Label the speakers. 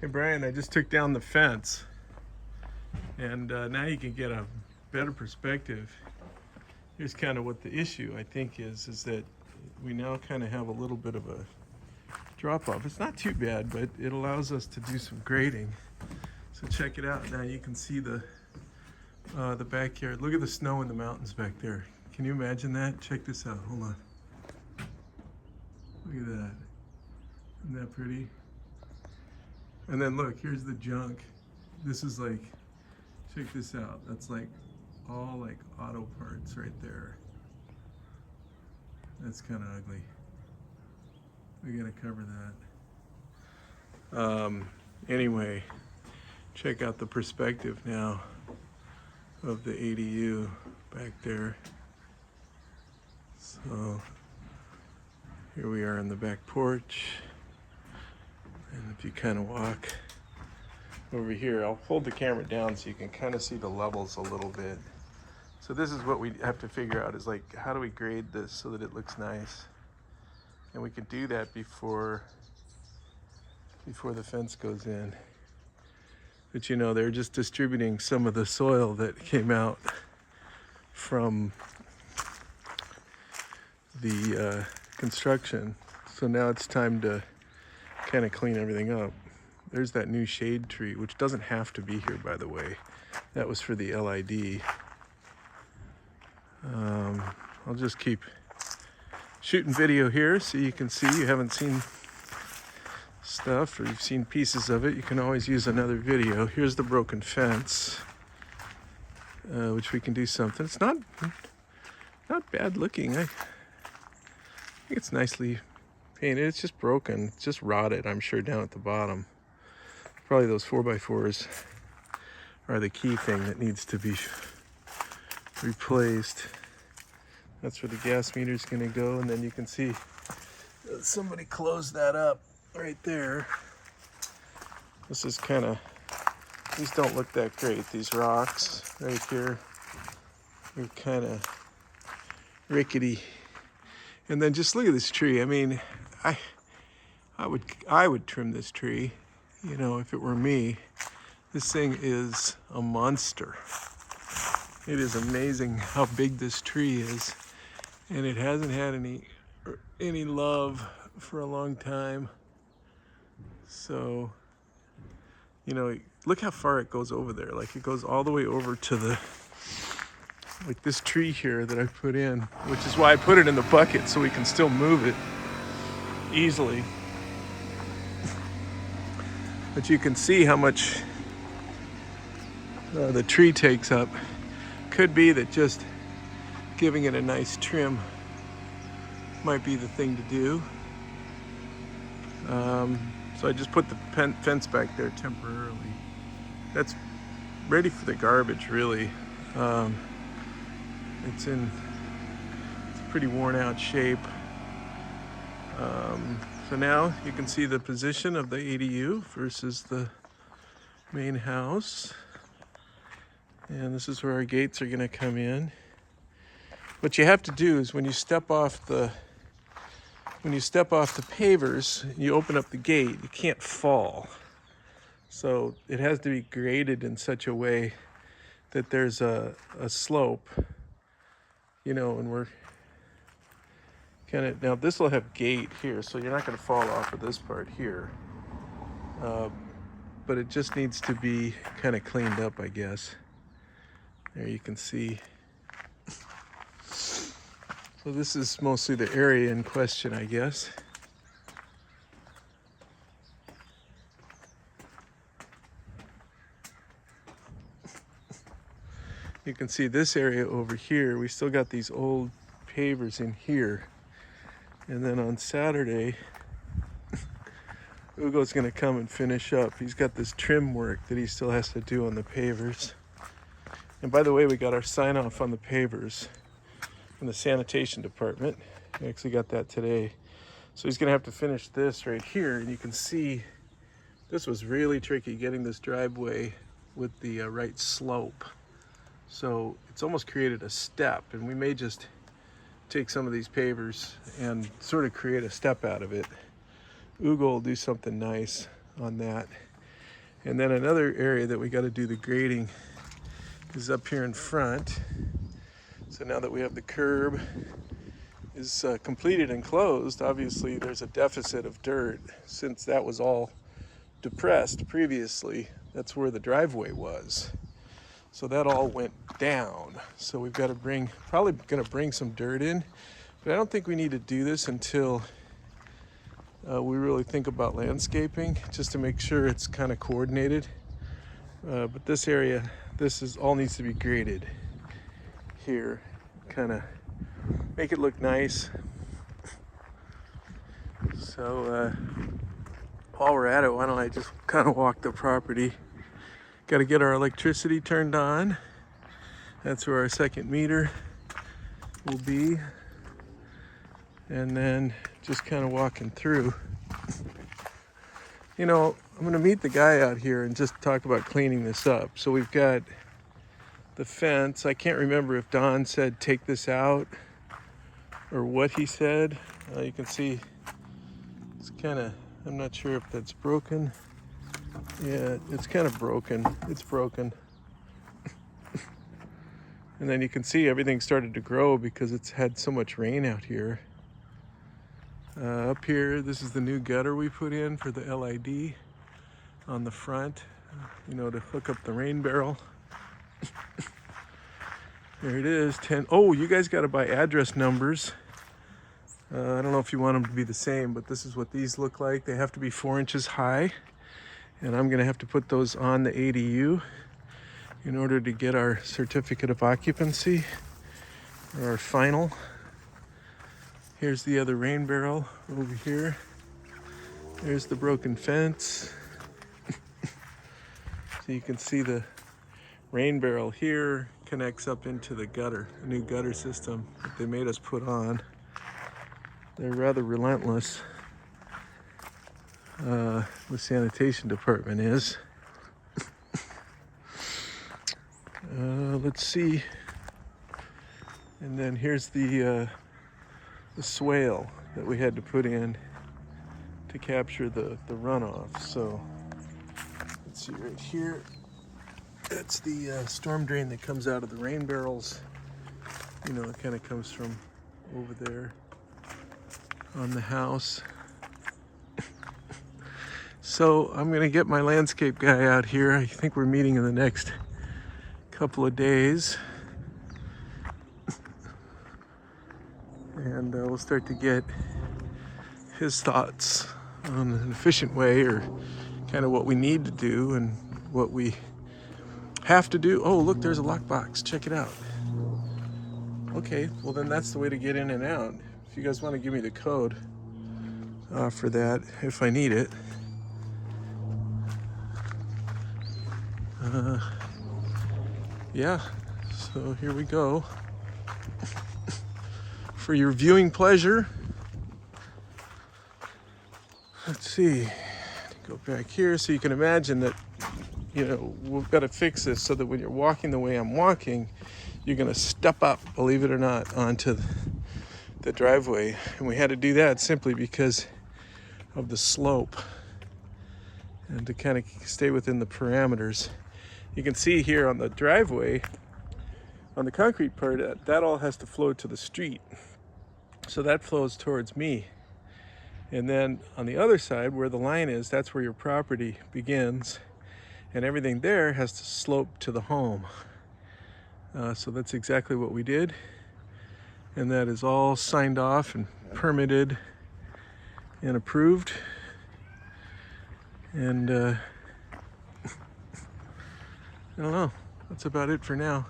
Speaker 1: Hey Brian, I just took down the fence, and now you can get a better perspective. Here's kind of what the issue I think is that we now kind of have a little bit of a drop off. It's not too bad, but it allows us to do some grading. So check it out. Now you can see the backyard. Look at the snow in the mountains back there. Can you imagine that? Check this out. Hold on. Look at that. Isn't that pretty? And then look, here's the junk. This is like, check this out. That's like all like auto parts right there. That's kind of ugly. We gotta cover that. Anyway, check out the perspective now of the ADU back there. So here we are on the back porch. And if you kind of walk over here, I'll hold the camera down so you can kind of see the levels a little bit. So this is what we have to figure out, is like, how do we grade this so that it looks nice? And we can do that before the fence goes in. But you know, they're just distributing some of the soil that came out from the construction. So now it's time to kind of clean everything up. There's that new shade tree, which doesn't have to be here, by the way. That was for the LID. I'll just keep shooting video here so you can see. You haven't seen stuff, or you've seen pieces of it. You can always use another video. Here's the broken fence, which we can do something. It's not bad looking. I think it's nicely painted. It's just broken. It's just rotted, I'm sure, down at the bottom. Probably those 4x4s are the key thing that needs to be replaced. That's where the gas meter is going to go, and then you can see somebody closed that up right there. This is kind of, these don't look that great. These rocks right here are kind of rickety. And then just look at this tree. I mean, I would trim this tree, you know, if it were me. This thing is a monster. It is amazing how big this tree is, and it hasn't had any love for a long time. So, you know, look how far it goes over there. Like, it goes all the way over to the, like this tree here that I put in, which is why I put it in the bucket, so we can still move it easily. But you can see how much the tree takes up. Could be that just giving it a nice trim might be the thing to do. So I just put the fence back there temporarily. That's ready for the garbage, really. It's in pretty worn out shape. So now you can see the position of the ADU versus the main house. And this is where our gates are gonna come in. What you have to do is when you step off the pavers, you open up the gate, you can't fall. So it has to be graded in such a way that there's a slope, you know, and we're kind of, now this will have gate here, so you're not going to fall off of this part here. But it just needs to be kind of cleaned up, I guess. There you can see. So this is mostly the area in question, I guess. You can see this area over here. We still got these old pavers in here. And then on Saturday, Ugo's gonna come and finish up. He's got this trim work that he still has to do on the pavers. And by the way, we got our sign off on the pavers from the sanitation department. We actually got that today. So he's gonna have to finish this right here. And you can see this was really tricky, getting this driveway with the right slope. So it's almost created a step, and we may just take some of these pavers and sort of create a step out of it. Ugo will do something nice on that. And then another area that we got to do the grading is up here in front. So now that we have the curb is completed and closed, obviously there's a deficit of dirt since that was all depressed previously. That's where the driveway was. So that all went down. So we've got to probably going to bring some dirt in, but I don't think we need to do this until we really think about landscaping, just to make sure it's kind of coordinated. But this area, all needs to be graded here, kind of make it look nice. So while we're at it, why don't I just kind of walk the property. Got to get our electricity turned on. That's where our second meter will be. And then just kind of walking through. You know, I'm going to meet the guy out here and just talk about cleaning this up. So we've got the fence. I can't remember if Don said take this out or what he said. You can see it's kind of, I'm not sure if that's broken. Yeah, it's kind of broken. It's broken. And then you can see everything started to grow because it's had so much rain out here. Up here, this is the new gutter we put in for the LID on the front, you know, to hook up the rain barrel. There it is, 10. Oh, you guys got to buy address numbers. I don't know if you want them to be the same, but this is what these look like. They have to be 4 inches high, and I'm going to have to put those on the ADU in order to get our certificate of occupancy, or our final. Here's the other rain barrel over here. There's the broken fence. So you can see the rain barrel here connects up into the gutter, a new gutter system that they made us put on. They're rather relentless. The sanitation department is. Let's see. And then here's the swale that we had to put in to capture the runoff. So let's see right here. That's the storm drain that comes out of the rain barrels. You know, it kind of comes from over there on the house. So I'm gonna get my landscape guy out here. I think we're meeting in the next couple of days. And we'll start to get his thoughts on an efficient way, or kind of what we need to do and what we have to do. Oh, look, there's a lockbox. Check it out. Okay, well then that's the way to get in and out. If you guys want to give me the code for that, if I need it. Yeah, so here we go. For your viewing pleasure. Let's see, go back here so you can imagine that, you know, we've got to fix this so that when you're walking the way I'm walking, you're going to step up, believe it or not, onto the driveway. And we had to do that simply because of the slope and to kind of stay within the parameters. You can see here on the driveway, on the concrete part, that all has to flow to the street. So that flows towards me. And then on the other side, where the line is, that's where your property begins. And everything there has to slope to the home. So that's exactly what we did. And that is all signed off and permitted and approved. And I don't know, that's about it for now.